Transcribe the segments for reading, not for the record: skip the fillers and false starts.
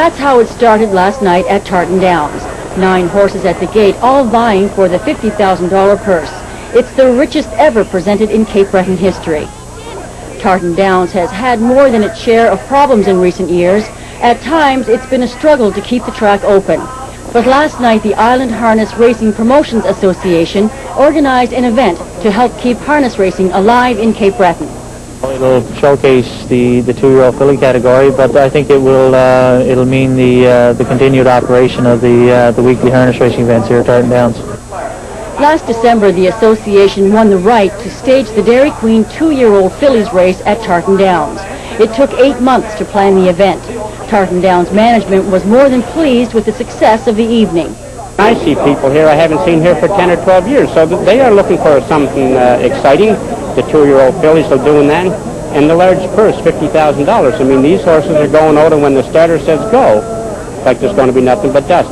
That's how it started last night at Tarton Downs. 9 horses at the gate, all vying for the $50,000 purse. It's the richest ever presented in Cape Breton history. Tarton Downs has had more than its share of problems in recent years. At times, it's been a struggle to keep the track open. But last night, the Island Harness Racing Promotions Association organized an event to help keep harness racing alive in Cape Breton. It'll showcase the 2-year-old filly category, but I think it'll mean the continued operation of the weekly harness racing events here at Tarton Downs. Last December, the association won the right to stage the Dairy Queen 2-year-old fillies race at Tarton Downs. It took 8 months to plan the event. Tarton Downs management was more than pleased with the success of the evening. I see people here I haven't seen here for 10 or 12 years, so they are looking for something exciting. The 2-year-old fillies are doing that, and the large purse, $50,000. I mean, these horses are going out, and when the starter says go, like there's going to be nothing but dust.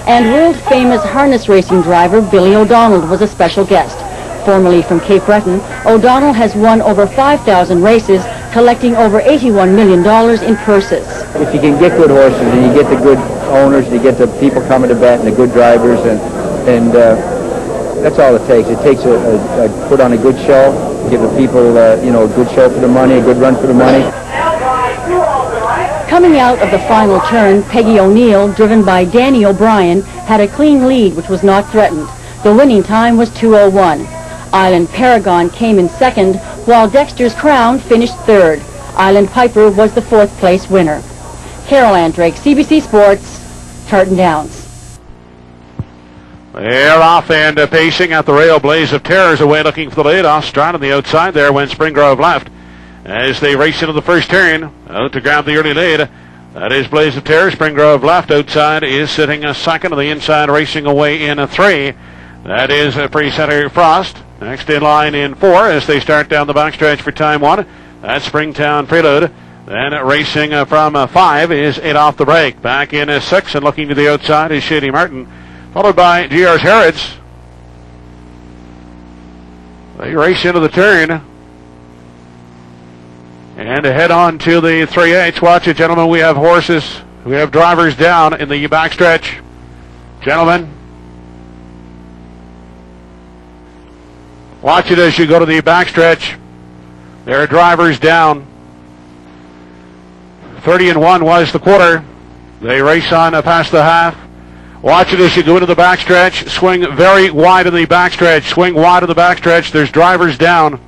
And world-famous harness racing driver Billy O'Donnell was a special guest. Formerly from Cape Breton, O'Donnell has won over 5,000 races, collecting over $81 million in purses. If you can get good horses, and you get the good owners, and you get the people coming to bet, and the good drivers, and that's all it takes. It takes a put on a good show, give the people, a good show for the money, a good run for the money. Coming out of the final turn, Peggy O'Neill, driven by Danny O'Brien, had a clean lead which was not threatened. The winning time was 2:01. Island Paragon came in second, while Dexter's Crown finished third. Island Piper was the 4th place winner. Carol Andrake, CBC Sports, Tarton Downs. They're off and pacing at the rail. Blaze of Terror's away looking for the lead. Off stride on the outside there when Spring Grove left. As they race into the first turn, out to grab the early lead. That is Blaze of Terror. Spring Grove left. Outside is sitting a second. On the inside racing away in a 3. That is Pre-Center Frost. Next in line in 4 as they start down the backstretch for time 1. That's Springtown Prelude. Then racing from 5 is 8 off the break. Back in 6 and looking to the outside is Shady Martin. Followed by GR's Harrods. They race into the turn. And head on to the 3/8. Watch it, gentlemen. We have horses. We have drivers down in the backstretch. Gentlemen. Watch it as you go to the backstretch. There are drivers down. 30-1 was the quarter. They race on past the half. Watch it as you go into the backstretch. Swing very wide in the backstretch. Swing wide in the backstretch. There's drivers down.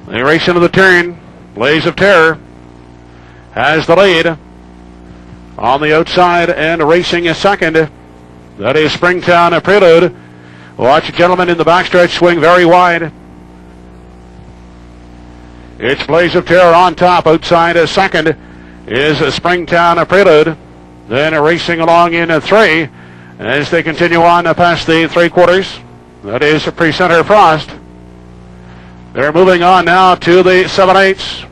They race into the turn. Blaze of Terror has the lead. On the outside and racing a second. That is Springtown Prelude. Watch it, gentlemen, in the backstretch. Swing very wide. It's Blaze of Terror on top. Outside a second is Springtown Prelude. Then racing along in 3 as they continue on past the 3/4. That is Pre-Center Frost. They're moving on now to the 7/8.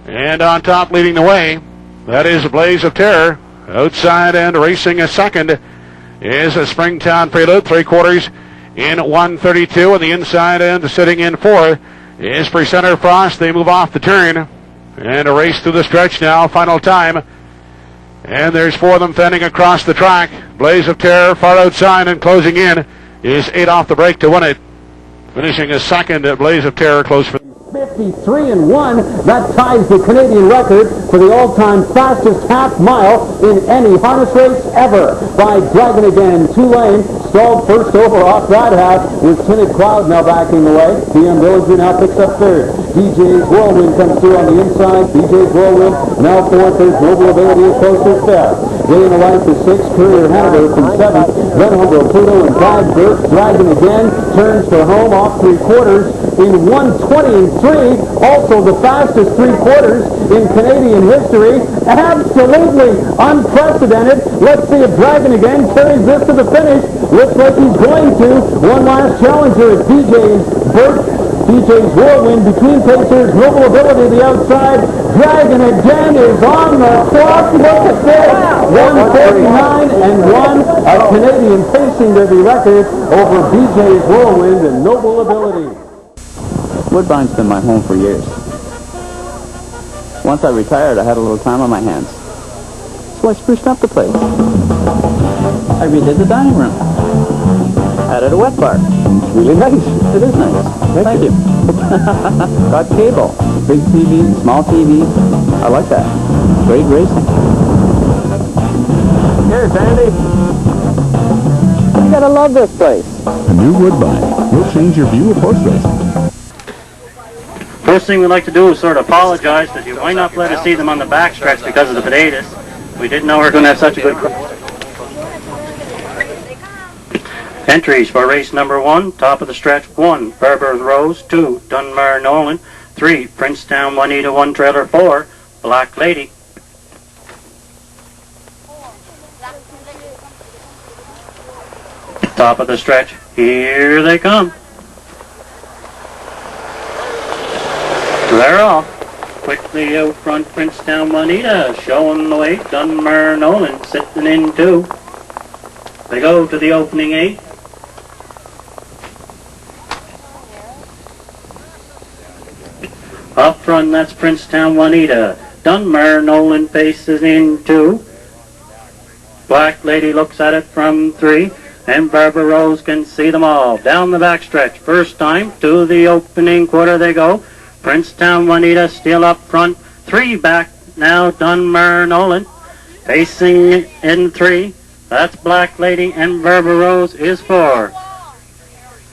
And on top leading the way, that is Blaze of Terror. Outside and racing a second is Springtown Prelude. 3/4 in 1:32. On the inside end sitting in 4 is Pre-Center Frost. They move off the turn and a race through the stretch now. Final time. And there's 4 of them fending across the track. Blaze of Terror far outside and closing in is 8 off the break to win it. Finishing a second at Blaze of Terror close for 53-1. That ties the Canadian record for the all-time fastest half mile in any harness race ever by Dragon Again. 2-lane, stalled first over off that half with Tinted Cloud now backing the way. PM Villager now picks up third. DJ's Whirlwind comes through on the inside. DJ's Whirlwind now fourth. There's Noble Ability as close as fifth. Day in the Life is 6th. Courier Hanover from 7th. Then Humble Pluto and 5. Dragon Again turns for home off 3/4 in 1:20.3. Also the fastest 3/4 in Canadian history. Absolutely unprecedented. Let's see if Dragon Again carries this to the finish. Looks like he's going to. One last challenger is DJ's Burt. DJ's Whirlwind between pacers. Noble Ability the outside. Dragon Again is on the clock. Look at this. 1:49.1. A Canadian pacing derby record over DJ's Whirlwind and Noble Ability. Woodbine's been my home for years. Once I retired, I had a little time on my hands. So I spruced up the place. I redid the dining room. Added a wet bar. It's really nice. It is nice. Thank you. Got cable. Big TV, small TV. I like that. Great racing. Here's Andy. You gotta love this place. A new Woodbine will change your view of horse racing. First thing we'd like to do is sort of apologize that you might not let us see them on the backstretch because of the potatoes. We didn't know we were going to have such a good crowd. Entries for race number 1, top of the stretch: 1, Barbara's Rose; 2, Dunmar Nolan; 3, Princetown Juanita; 1 trailer; 4, Black Lady. Top of the stretch, here they come. They're off. Quickly out front, Princetown Juanita showing the way. Dunmar Nolan sitting in 2. They go to the opening 8. Up front, that's Princetown Juanita. Dunmar Nolan faces in 2. Black Lady looks at it from 3. And Barbara Rose can see them all. Down the backstretch, first time to the opening quarter they go. Princetown Juanita still up front. 3 back now, Dunmar Nolan. Facing in 3. That's Black Lady, and Barbara Rose is 4.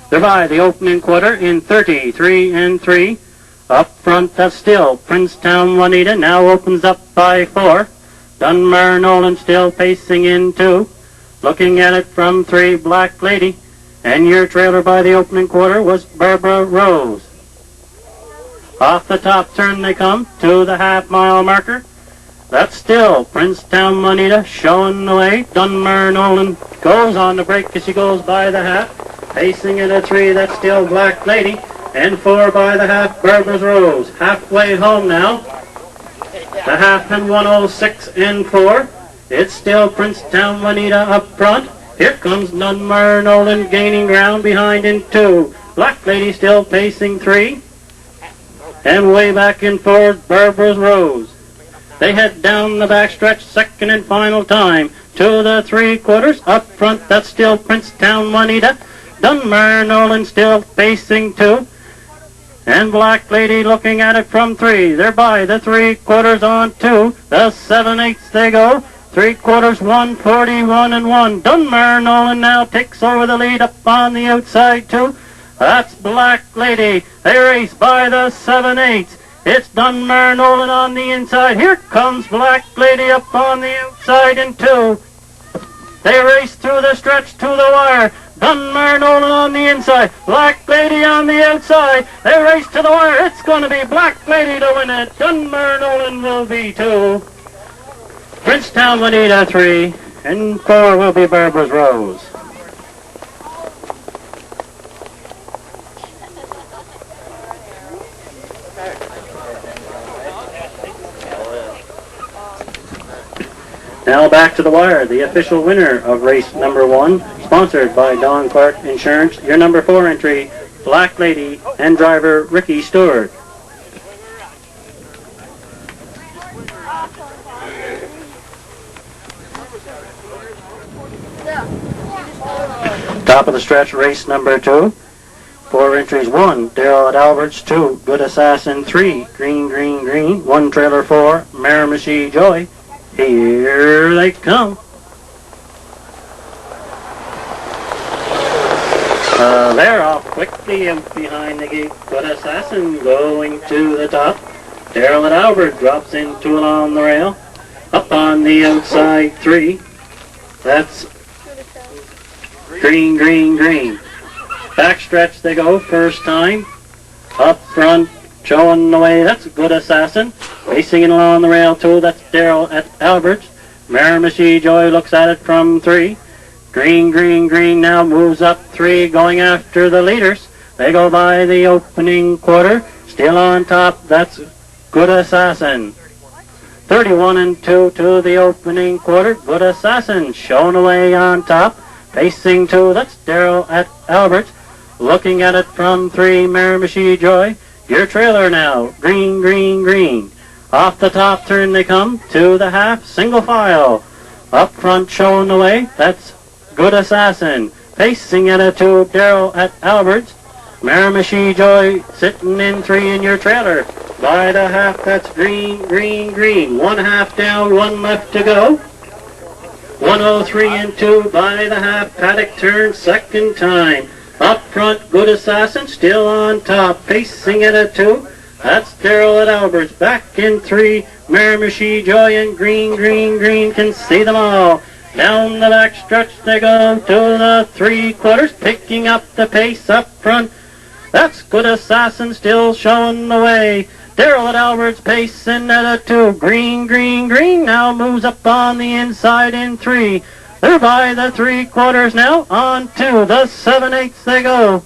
They're by the opening quarter in 33 and 3. Up front, that's still Princetown Juanita. Now opens up by 4. Dunmar Nolan still facing in 2. Looking at it from 3, Black Lady. And your trailer by the opening quarter was Barbara Rose. Off the top turn they come to the half-mile marker. That's still Princetown Juanita showing the way. Dunmar Nolan goes on the break as she goes by the half. Facing in a 3, that's still Black Lady. And 4 by the half, Barbara's Rose. Halfway home now. The half in 106 and 4. It's still Princetown Juanita up front. Here comes Dunmar Nolan gaining ground behind in 2. Black Lady still pacing 3. And way back in 4, Barbara's Rose. They head down the backstretch, second and final time. To the 3/4 up front, that's still Princetown Juanita. Dunmar Nolan still facing 2. And Black Lady looking at it from 3. They're by the 3/4 on 2. The 7/8 they go. 3/4, 141 and 1. Dunmar Nolan now takes over the lead up on the outside 2. That's Black Lady. They race by the 7/8. It's Dunmar Nolan on the inside. Here comes Black Lady up on the outside in 2. They race through the stretch to the wire. Dunmar Nolan on the inside. Black Lady on the outside. They race to the wire. It's going to be Black Lady to win it. Dunmar Nolan will be 2. Princetown Juanita 3. And 4 will be Barbara's Rose. Now back to the wire, the official winner of race number 1, sponsored by Don Clark Insurance, your number 4 entry, Black Lady, and driver Ricky Stewart. Top of the stretch, race number 2. 4 entries: 1, Daryl at Alberts; 2, Good Assassin; 3, Green, Green, Green; 1 trailer; 4, Miramichi Joy. Here they come. They're off quickly out behind the gate. Good Assassin going to the top. Daryl at Albert drops into along the rail. Up on the outside 3. That's Green, Green, Green. Backstretch they go first time. Up front showing the way, that's Good Assassin. Racing it along the rail 2, that's Daryl at Alberts. Miramichi Joy looks at it from 3. Green, Green, Green now moves up 3, going after the leaders. They go by the opening quarter. Still on top, that's Good Assassin. 31 and 2 to the opening quarter. Good Assassin shown away on top. Facing 2, that's Daryl at Alberts. Looking at it from 3, Miramichi Joy. Your trailer now, Green, Green, Green. Off the top turn they come to the half, single file. Up front showing the way, that's Good Assassin. Pacing at a 2, Darrell at Alberts. Miramichi Joy sitting in 3 in your trailer. By the half, that's green, green, green. 1 half down, 1 left to go. 103 and 2 by the half. Paddock turn second time. Up front, Good Assassin still on top. Pacing at a 2. That's Darrell at Alberts. Back in 3. Miramichi Joy and green, green, green. Can see them all. Down the back stretch they go to the 3/4, picking up the pace up front. That's Good Assassin still showing the way. Darrell at Alberts pacing at a 2. Green, green, green now moves up on the inside in 3. They're by the 3/4 now. On to the 7/8 they go.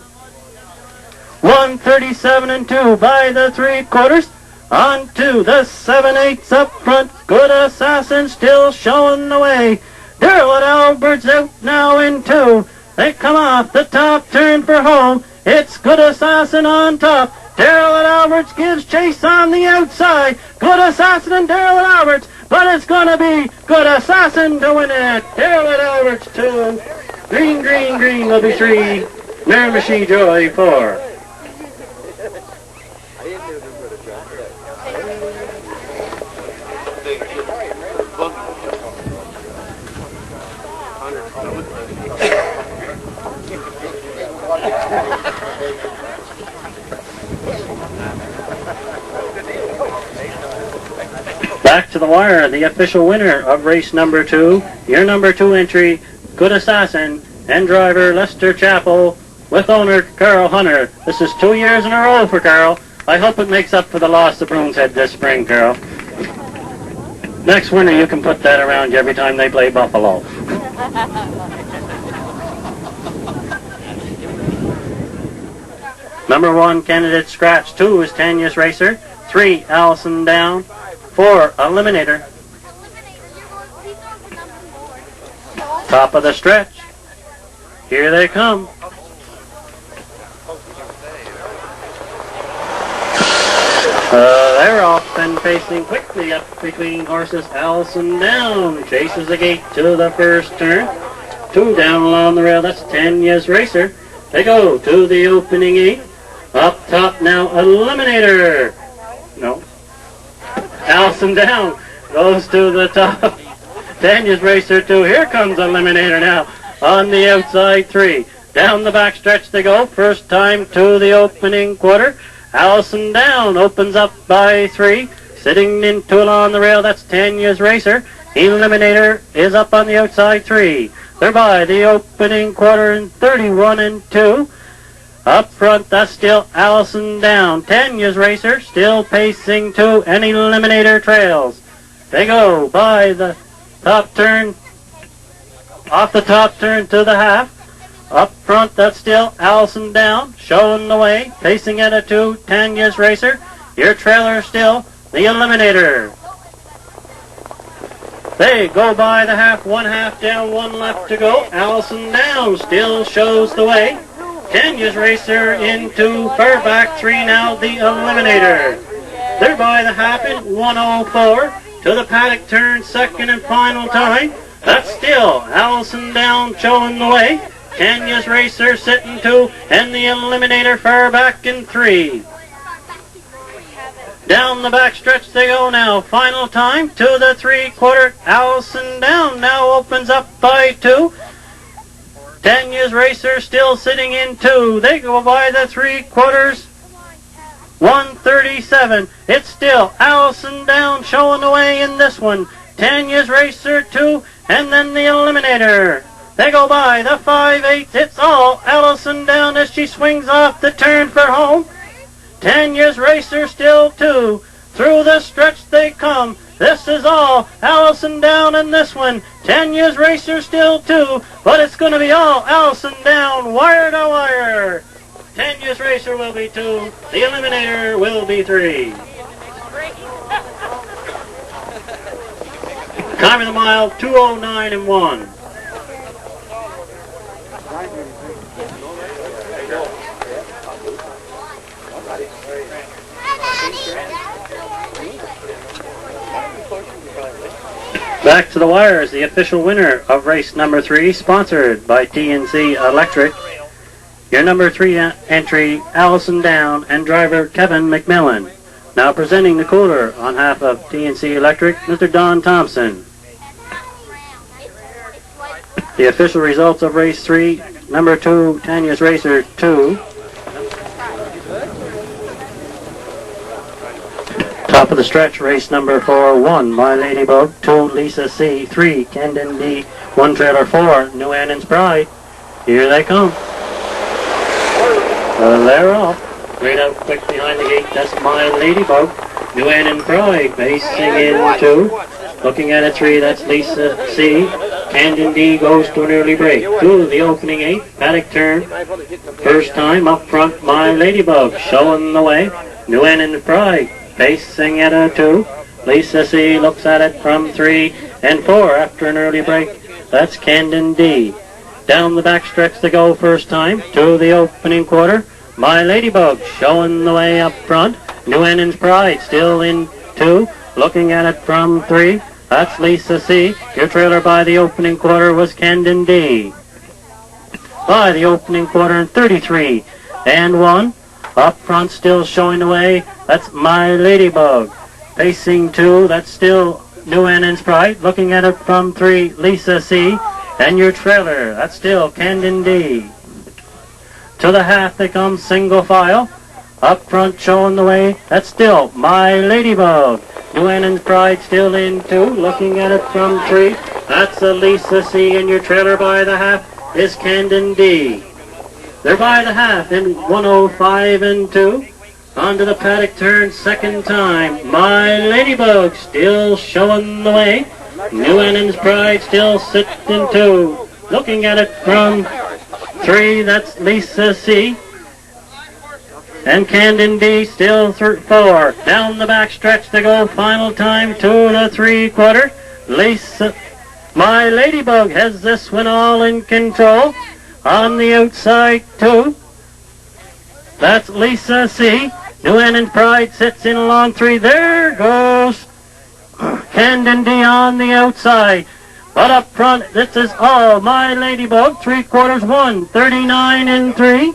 137 and 2 by the 3/4. On to the 7/8 up front. Good Assassin still showing the way. Darrell at Alberts out now in 2. They come off the top turn for home. It's Good Assassin on top. Darrell at Alberts gives chase on the outside. Good Assassin and Darrell at Alberts. But it's going to be Good Assassin to win it. Darrell at Alberts 2. Green, green, green will be 3. Miramichi Joy 4. Back to the wire, the official winner of race number 2. Your number 2 entry, Good Assassin, and driver Lester Chappell, with owner Carl Hunter. This is 2 years in a row for Carl. I hope it makes up for the loss of Broom's Head this spring, Carl. Next winter you can put that around you every time they play Buffalo. Number 1 candidate scratch. 2 is Tanya's Racer. 3 Allison Down. 4 Eliminator. Top of the stretch. Here they come. They're off and facing quickly up between horses. Allison Down chases the gate to the first turn. 2 down along the rail. That's Tanya's Racer. They go to the opening 8. Up top now, Eliminator. No. Allison Down goes to the top. Tanya's Racer 2. Here comes Eliminator now on the outside 3. Down the back stretch they go. First time to the opening quarter. Allison Down opens up by 3. Sitting into it on the rail, that's Tanya's Racer. Eliminator is up on the outside 3. They're by the opening quarter in 31 and 2. Up front, that's still Allison Down. Tanya's Racer still pacing 2, and Eliminator trails. They go by the top turn, off the top turn to the half. Up front, that's still Allison Down, showing the way, pacing at a 2, Tanya's Racer. Your trailer still the Eliminator. They go by the half, 1 half down, 1 left to go. Allison Down still shows the way. Tanya's Racer into far back 3 now, the Eliminator. They're by the half in 104 to the paddock turn, second and final time. That's still Allison Down showing the way. Tanya's Racer sitting 2, and the Eliminator far back in 3. Down the back stretch they go now. Final time to the 3/4. Allison Down now opens up by 2. Tanya's Racer still sitting in 2. They go by the 3/4. 137. It's still Allison Down showing the way in this one. Tanya's Racer 2, and then the Eliminator. They go by the 5/8. It's all Allison Down as she swings off the turn for home. Tanya's Racer still 2. Through the stretch they come. This is all Allison Down in this one. Tanya's Racer still 2, but it's going to be all Allison Down, wire to wire. Tanya's Racer will be 2. The Eliminator will be 3. Time of the mile, 2:09 and 1. Back to the wire is the official winner of race number 3, sponsored by TNC Electric. Your number 3 entry, Allison Down, and driver Kevin McMillan. Now presenting the cooler on behalf of TNC Electric, Mr. Don Thompson. The official results of race 3, number 2, Tanya's Racer 2. Top of the stretch, race number 4, 1, My Ladybug, 2, Lisa C, 3, Camden D, 1 trailer 4, New Annan's Pride. Here they come. They're off. Right out quick behind the gate, that's My Ladybug. New Annan's Pride facing in 2. Looking at a 3, that's Lisa C. Camden D goes to an early break. 2, the opening 8, paddock turn. First time up front, My Ladybug showing the way. New Annan's Pride facing at a 2. Lisa C looks at it from 3 and 4 after an early break. That's Camden D. Down the back stretch to go first time to the opening quarter. My Ladybug showing the way up front. New Annan's Pride still in 2. Looking at it from 3. That's Lisa C. Your trailer by the opening quarter was Camden D. By the opening quarter in 33 and 1. Up front still showing the way. That's My Ladybug. Facing 2. That's still New Annan's Pride. Looking at it from 3. Lisa C. And your trailer. That's still Camden D. To the half they come single file. Up front showing the way. That's still My Ladybug. New Annan's Pride still in 2. Looking at it from 3. That's a Lisa C. And your trailer by the half is Camden D. They're by the half in 105 and 2. Onto the paddock turn second time. My Ladybug still showing the way. New Annan's Pride still sitting 2. Looking at it from 3, that's Lisa C. And Camden D still 4. Down the back stretch to go final time to the 3/4. Lisa, My Ladybug has this one all in control. On the outside 2. That's Lisa C. New Annan's Pride sits in along 3. There goes Camden D on the outside. But up front, this is all My Ladybug. 3/4, 139 and 3.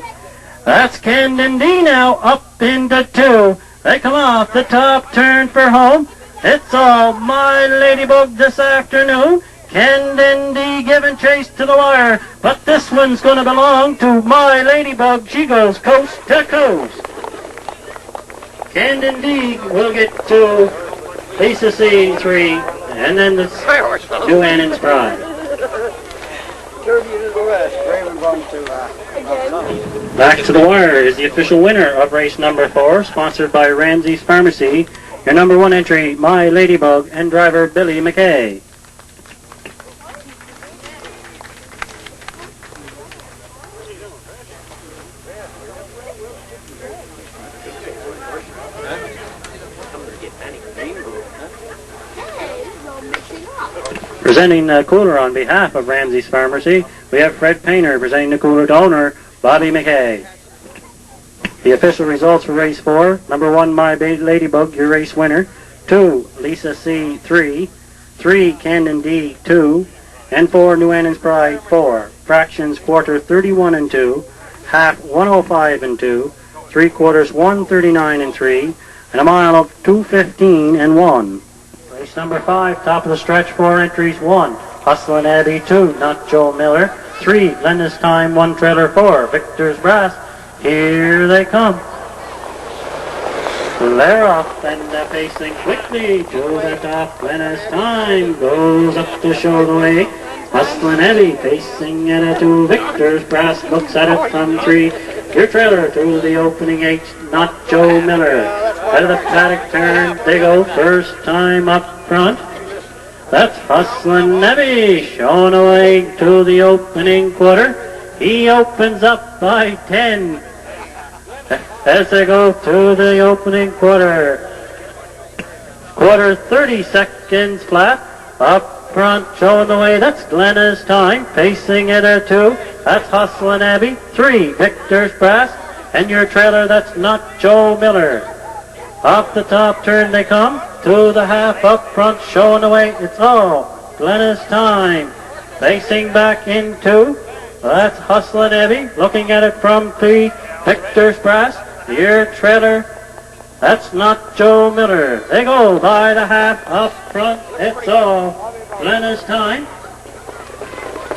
That's Camden D now up into 2. They come off the top turn for home. It's all My Ladybug this afternoon. Camden D giving chase to the wire. But this one's going to belong to My Ladybug. She goes coast to coast. Camden D will get to Lisa C 3, and then the New Annan's Pride. Back to the wire is the official winner of race number 4, sponsored by Ramsey's Pharmacy. Your number 1 entry, My Ladybug, and driver Billy McKay. Presenting the cooler on behalf of Ramsey's Pharmacy, we have Fred Painter presenting the cooler to owner Bobby McKay. The official results for race 4, number 1, My Ladybug, your race winner. 2, Lisa C 3. 3, Camden D 2. And 4, New Annan's Pride 4. Fractions quarter 31 and 2. Half 105 and 2. 3/4 139 and 3. And a mile of 215 and 1. Race number 5, top of the stretch, 4 entries, 1, Hustlin' Abbey, 2, Not Joe Miller, 3, Glenda's Time, 1 trailer, 4, Victor's Brass. Here they come. They're off and they're facing quickly to the top. Glenda's Time goes up to show the way. Hustlin' Abbey facing at a 2, Victor's Brass looks at it from 3. Your trailer to the opening 8, Not Joe Miller. Out of the paddock turn, they go first time up front. That's Hustlin' Abbey showing away to the opening quarter. He opens up by 10 as they go to the opening quarter. Quarter 30 seconds flat. Up front showing the way, that's Glenda's Time. Facing it a 2, that's Hustlin' Abbey. 3, Victor's Brass. And your trailer, that's Not Joe Miller. Off the top turn they come, to the half up front, showing the way, it's all Glennis Time. Facing back into, that's Hustlin' Evie. Looking at it from 3, Victor's Brass. Your trailer, that's not Joe Miller. They go by the half up front. It's all Glennis Time.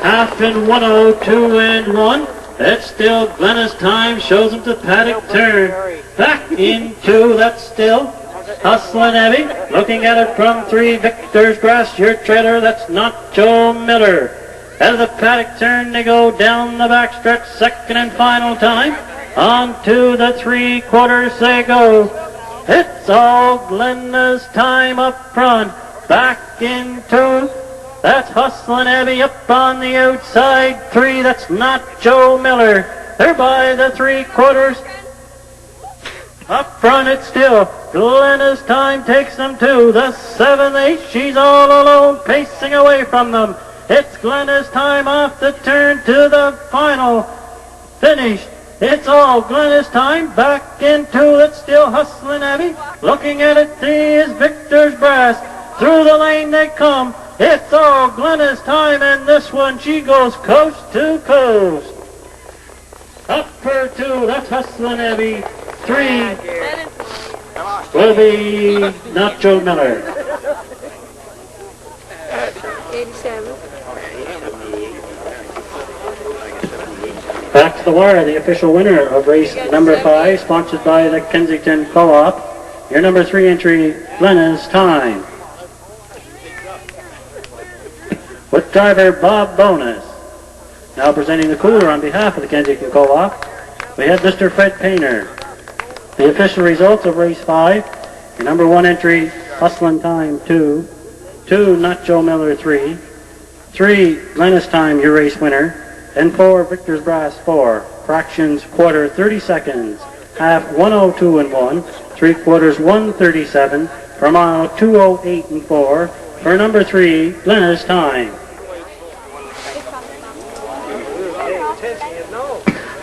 Half in 102 and 1. It's still Glennis Time. Shows him to paddock turn. Back into, that's still Hustlin' Evie. Looking at it from 3, Victor's Grass. Your trailer, that's not Joe Miller. Out of the paddock turn, they go down the backstretch. Second and final time. On to the 3/4 they go. It's all Glennis Time up front. Back into, that's Hustlin' Evie up on the outside. 3, that's not Joe Miller. They're by the 3/4. Up front it's still Glennis Time takes them to the 7/8. She's all alone pacing away from them. It's Glennis Time off the turn to the final finish. It's all Glennis Time back into it, still Hustlin' Evie. Looking at it, is Victor's Brass. Through the lane they come. It's all Glennis Time, and this one, she goes coast to coast. Up for 2, that's Hustlin' Evie. 3 will be not Joe Miller. 87. Back to the wire, the official winner of race number 5, sponsored by the Kensington Co-op. Your number 3 entry, Glennis Time. With driver Bob Bonus. Now presenting the cooler on behalf of the Kensington Co-op, we have Mr. Fred Painter. The official results of race 5, your number 1 entry, Hustlin' Time 2, 2, not Joe Miller 3, 3, Glennis Time, your race winner, and 4, Victor's Brass 4, fractions quarter 30 seconds, half 102 and 1, 3/4 137, for mile 208 and 4, for number 3, Glennis Time.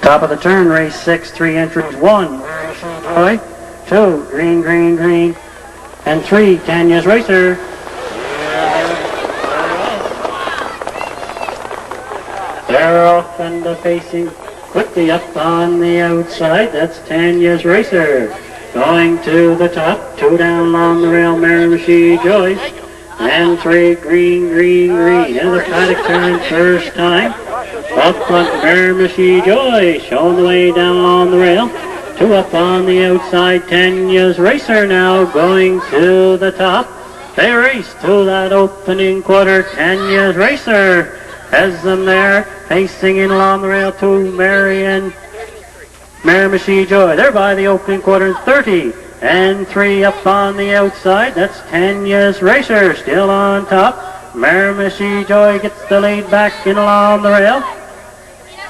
Top of the turn, race 6, 3 entries, 1, Troy, 2, Green, Green, Green, and 3, Tanya's Racer. They're off and facing quickly up on the outside. That's Tanya's Racer. Going to the top, 2 down along the rail, Miramichi Joyce. And 3, Green, Green, Green. And the paddock turn first time. Up front, Miramichi Joyce. Showing the way down along the rail. 2 up on the outside, Tanya's Racer now going to the top. They race to that opening quarter. Tanya's Racer has them there, facing in along the rail to Miramichi Joy. They're by the opening quarter, 30 and 3 up on the outside. That's Tanya's Racer still on top. Miramichi Joy gets the lead back in along the rail.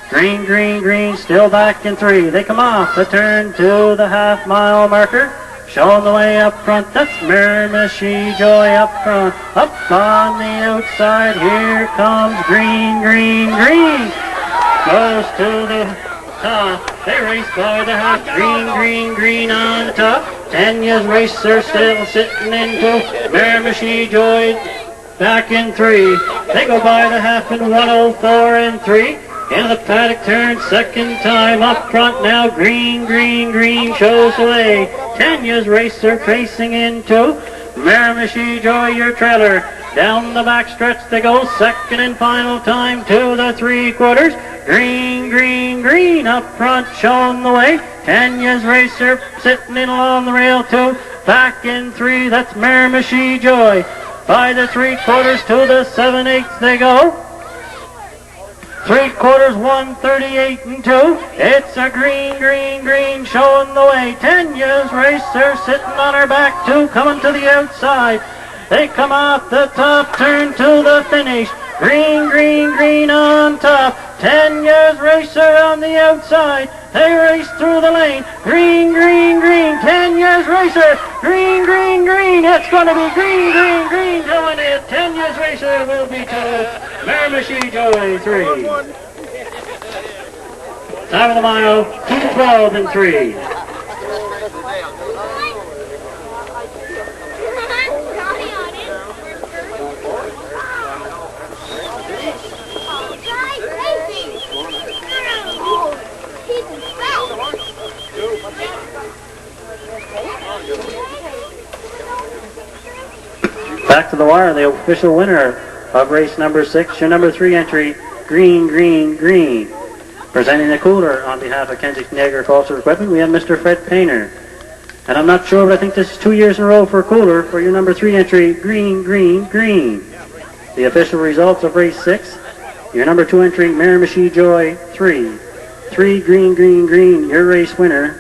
Green, Green, Green still back in 3. They come off the turn to the half-mile marker. Showing the way up front, that's Miramichi Joy up front. Up on the outside, here comes Green, Green, Green. Goes to the top. They race by the half. Green, Green, Green on top. Tanya's Racer still sitting into Miramichi Joy back in 3. They go by the half in 104 and 3. In the paddock turn, second time up front now. Green, Green, Green shows the way. Tanya's Racer racing into Miramichi Joy, your trailer. Down the backstretch they go, second and final time to the 3/4. Green, Green, Green up front showing the way. Tanya's Racer sitting in along the rail too. Back in 3, that's Miramichi Joy. By the 3/4 to the 7/8 they go. 3/4 138 and 2. It's a Green, Green, Green showing the way. Tanya's Racer sitting on her back too, coming to the outside. They come off the top turn to the finish. Green, Green, Green on top. Tanya's Racer on the outside. They race through the lane. Green, Green, Green. Tanya's Racer. Green, Green, Green. It's going to be Green, Green, Green doing it. Tanya's Racer will be to Miramichi Joy 3. Time of the mile, 2:12 and 3. Back to the wire, the official winner of race number 6, your number 3 entry, Green, Green, Green. Presenting the cooler on behalf of Kensington Agricultural Equipment, we have Mr. Fred Painter. And I'm not sure, but I think this is 2 years in a row for cooler for your number 3 entry, Green, Green, Green. The official results of race 6, your number 2 entry, Miramichi Joy 3. 3, Green, Green, Green, your race winner.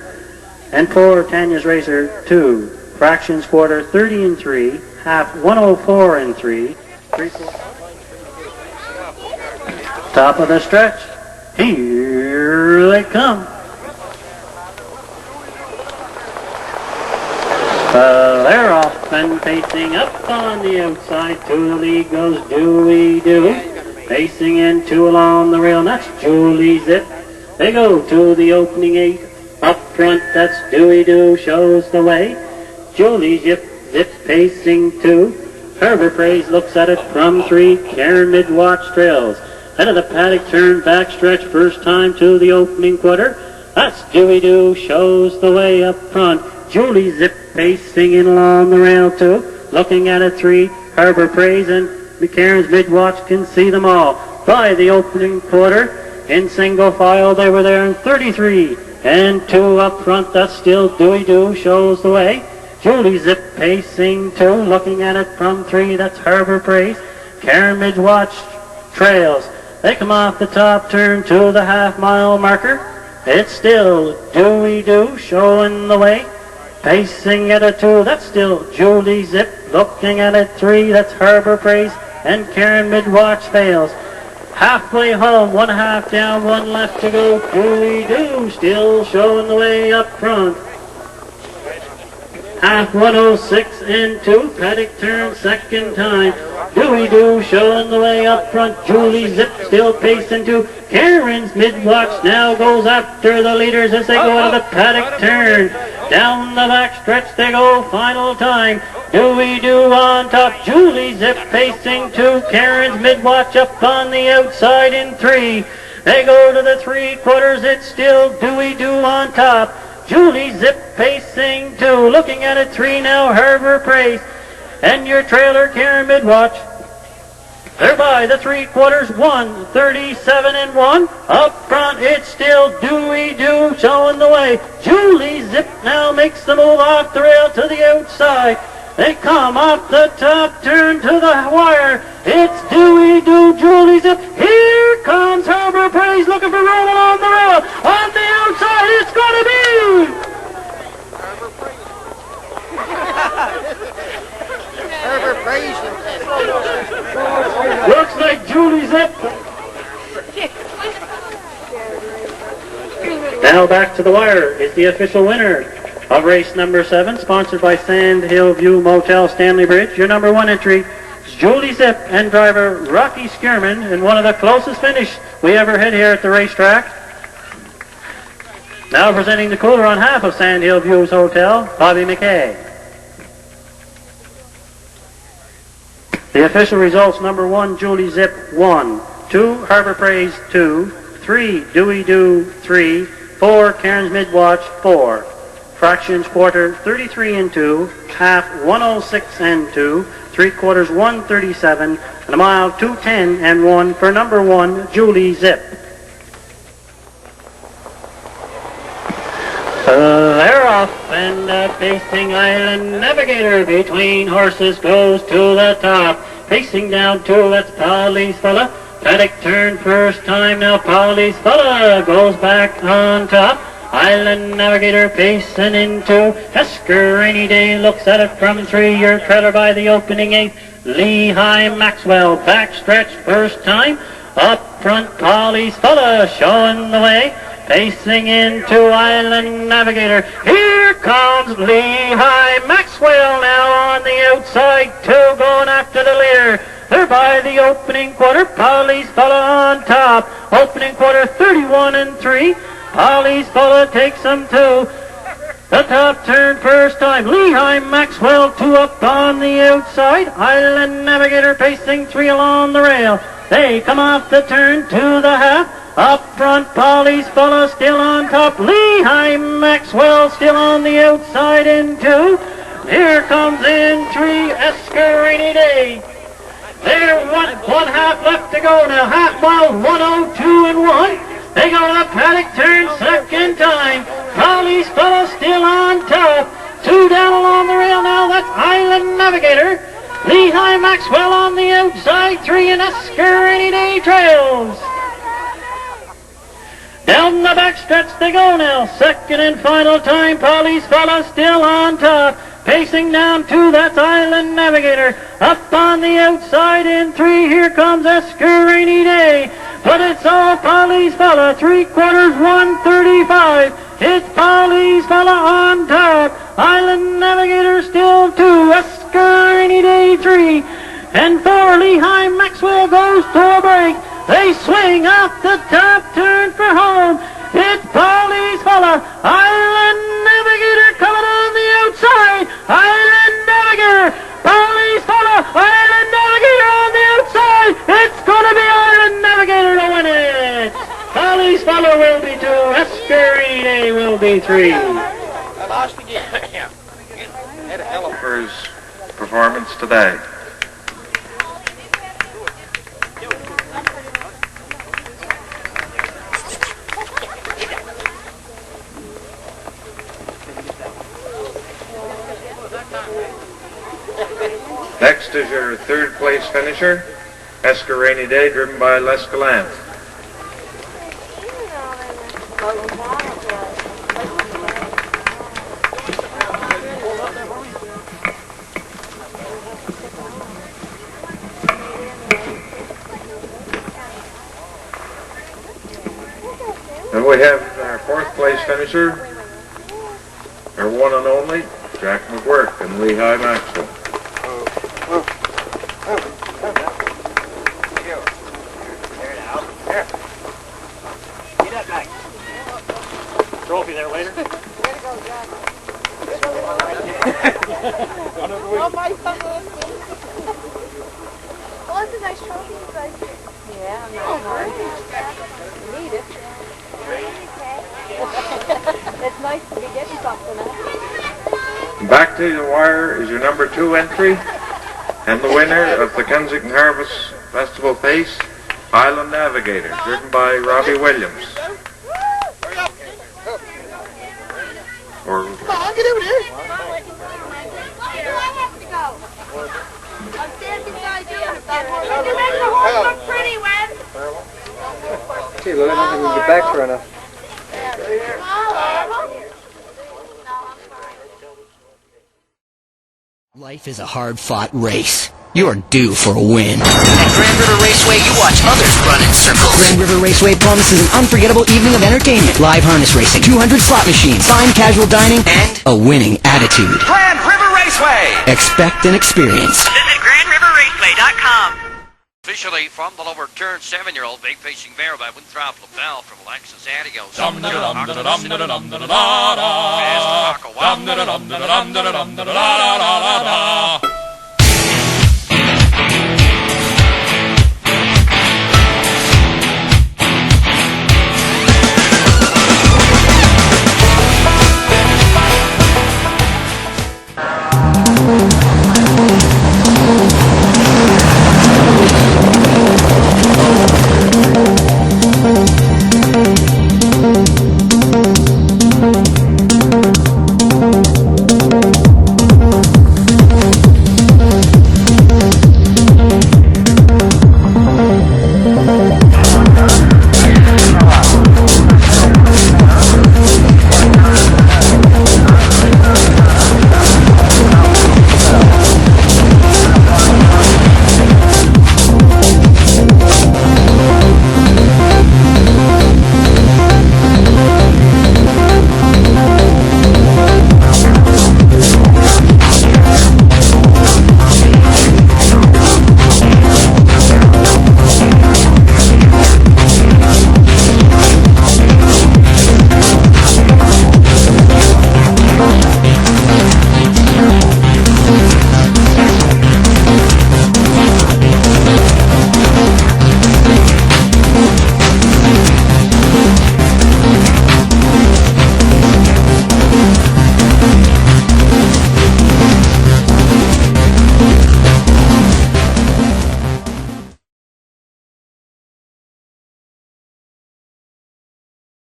And 4, Tanya's Racer 2. Fractions quarter 30 and 3. Half 104 and 3. Top of the stretch. Here they come. They're off and pacing up on the outside. To the lead goes Dewey Doo. Pacing in 2 along the rail. That's Julie Zip. They go to the opening 8. Up front, that's Dewey Doo shows the way. Julie Zip pacing 2. Herbert Praise looks at it from 3. Karen Midwatch trails. Head of the paddock turn back stretch first time to the opening quarter. That's Dewey Doo shows the way up front. Julie Zip pacing in along the rail 2. Looking at it 3. Herbert Praise and Karen's Midwatch can see them all. By the opening quarter, in single file they were there in 33 and 2 up front. That's still Dewey Doo shows the way. Julie Zip pacing 2, looking at it from 3. That's Herbert Praise. Karen Midwatch trails. They come off the top turn to the half-mile marker. It's still Dewey Doo showing the way. Pacing at a 2, that's still Julie Zip. Looking at it 3, that's Herbert Praise. And Karen Midwatch fails. Halfway home, 1/2 down, 1 left to go. Dewey Doo still showing the way up front. Half 106 and 2. Paddock turn second time. Dewey Doo showing the way up front. Julie Zip still pacing 2. Karen's Midwatch now goes after the leaders as they go out of the paddock turn. Down the back stretch they go final time. Dewey Doo on top. Julie Zip pacing 2. Karen's Midwatch up on the outside in 3. They go to the 3/4. It's still Dewey Doo on top. Julie Zip pacing 2. Looking at it 3 now. Herbert Praise. And your trailer, Karen Midwatch. They're by the 3/4, 1:37 and 1. Up front, it's still Dewey Doo showing the way. Julie Zip now makes the move off the rail to the outside. They come off the top turn to the wire. It's Dewey Doo, Julie Zip. Here comes Herbert Praise looking for room along the rail. On the outside, it's going to be Herbert Praise. Looks like Julie Zip. Now back to the wire is the official winner of race number 7, sponsored by Sand Hill View Motel, Stanley Bridge. Your number 1 entry is Julie Zip and driver Rocky Skierman in one of the closest finish we ever had here at the racetrack. Now presenting the cooler on half of Sand Hill View's Hotel, Bobby McKay. The official results: number 1, Julie Zip 1, 2, Herbert Praise 2, 3, Dewey Doo 3, 4, Karen's Midwatch 4. Fractions quarter 33 and 2, half 106 and 2, 3/4 137, and a mile 210 and 1 for number 1, Julie Zip. They're off, and pacing Island Navigator between horses goes to the top. Pacing down 2, that's Polly's Fella. Paddock turn first time now. Polly's Fella goes back on top. Island Navigator pacing into Esker Rainy Day looks at it from 3. Your trailer by the opening 8. Lehigh Maxwell backstretch first time. Up front, Polly's Fella showing the way. Pacing into Island Navigator. Here comes Lehigh Maxwell now on the outside, 2 going after the leader. They're by the opening quarter. Polly's Fella on top. Opening quarter 31 and 3. Polly's Fella takes them to the top turn first time. Lehigh Maxwell 2 up on the outside. Island Navigator pacing 3 along the rail. They come off the turn to the half. Up front, Polly's Fella still on top. Lehigh Maxwell still on the outside in 2. Here comes in 3, Esker Rainy Day. They're one half left to go now. Half mile 102 and 1. They go up paddock turn second time. Crowley's Fella still on top. 2 down along the rail now. That's Island Navigator. Lehigh Maxwell on the outside. 3 and Esker Rainy Day trails. Down the backstretch they go now. Second and final time. Polly's Fella still on top. Pacing down 2, that's Island Navigator. Up on the outside in 3, here comes Esker Rainy Day. But it's all Polly's Fella, 3/4, 135. It's Polly's Fella on top. Island Navigator still 2, Esker Rainy Day 3. And 4, Lehigh Maxwell goes to a break. They swing off the top turn for home. It's Polly's Fella, Island Navigator coming on the outside. Island Navigator, Polly's Fella, Island Navigator on the outside. It's going to be Island Navigator to win it. Polly's Fella will be 2, Esker Rainy Day will be 3. I lost again. Had a hell of For his performance today. Next is your 3rd place finisher, Esker Rainy Day, driven by Lescalant. And we have our 4th place finisher, our one and only, Jack McGuirk and Lehigh Maxwell. Trophy there later. Way to go, Jack. Oh, my goodness. Well, it's a nice trophy, you guys. Yeah, nice. You need it. It's nice to be getting something, huh? Back to the wire is your number 2 entry and the winner of the Kensington Harvest Festival Pace, Island Navigator, driven by Robbie Williams. Or Come on, get over there. Where do I have to go? I'm standing beside you. You can make the horse look pretty, Wen. Gee, Lily, I don't think we can get back far enough. Life is a hard-fought race. You're due for a win. At Grand River Raceway, you watch others run in circles. Grand River Raceway promises an unforgettable evening of entertainment, live harness racing, 200 slot machines, fine casual dining, and a winning attitude. Grand River Raceway! Expect an experience. Visit GrandRiverRaceway.com. Officially from the lower turn, 7-year-old big facing bear by Winthrop LaBelle from Alexis Adios.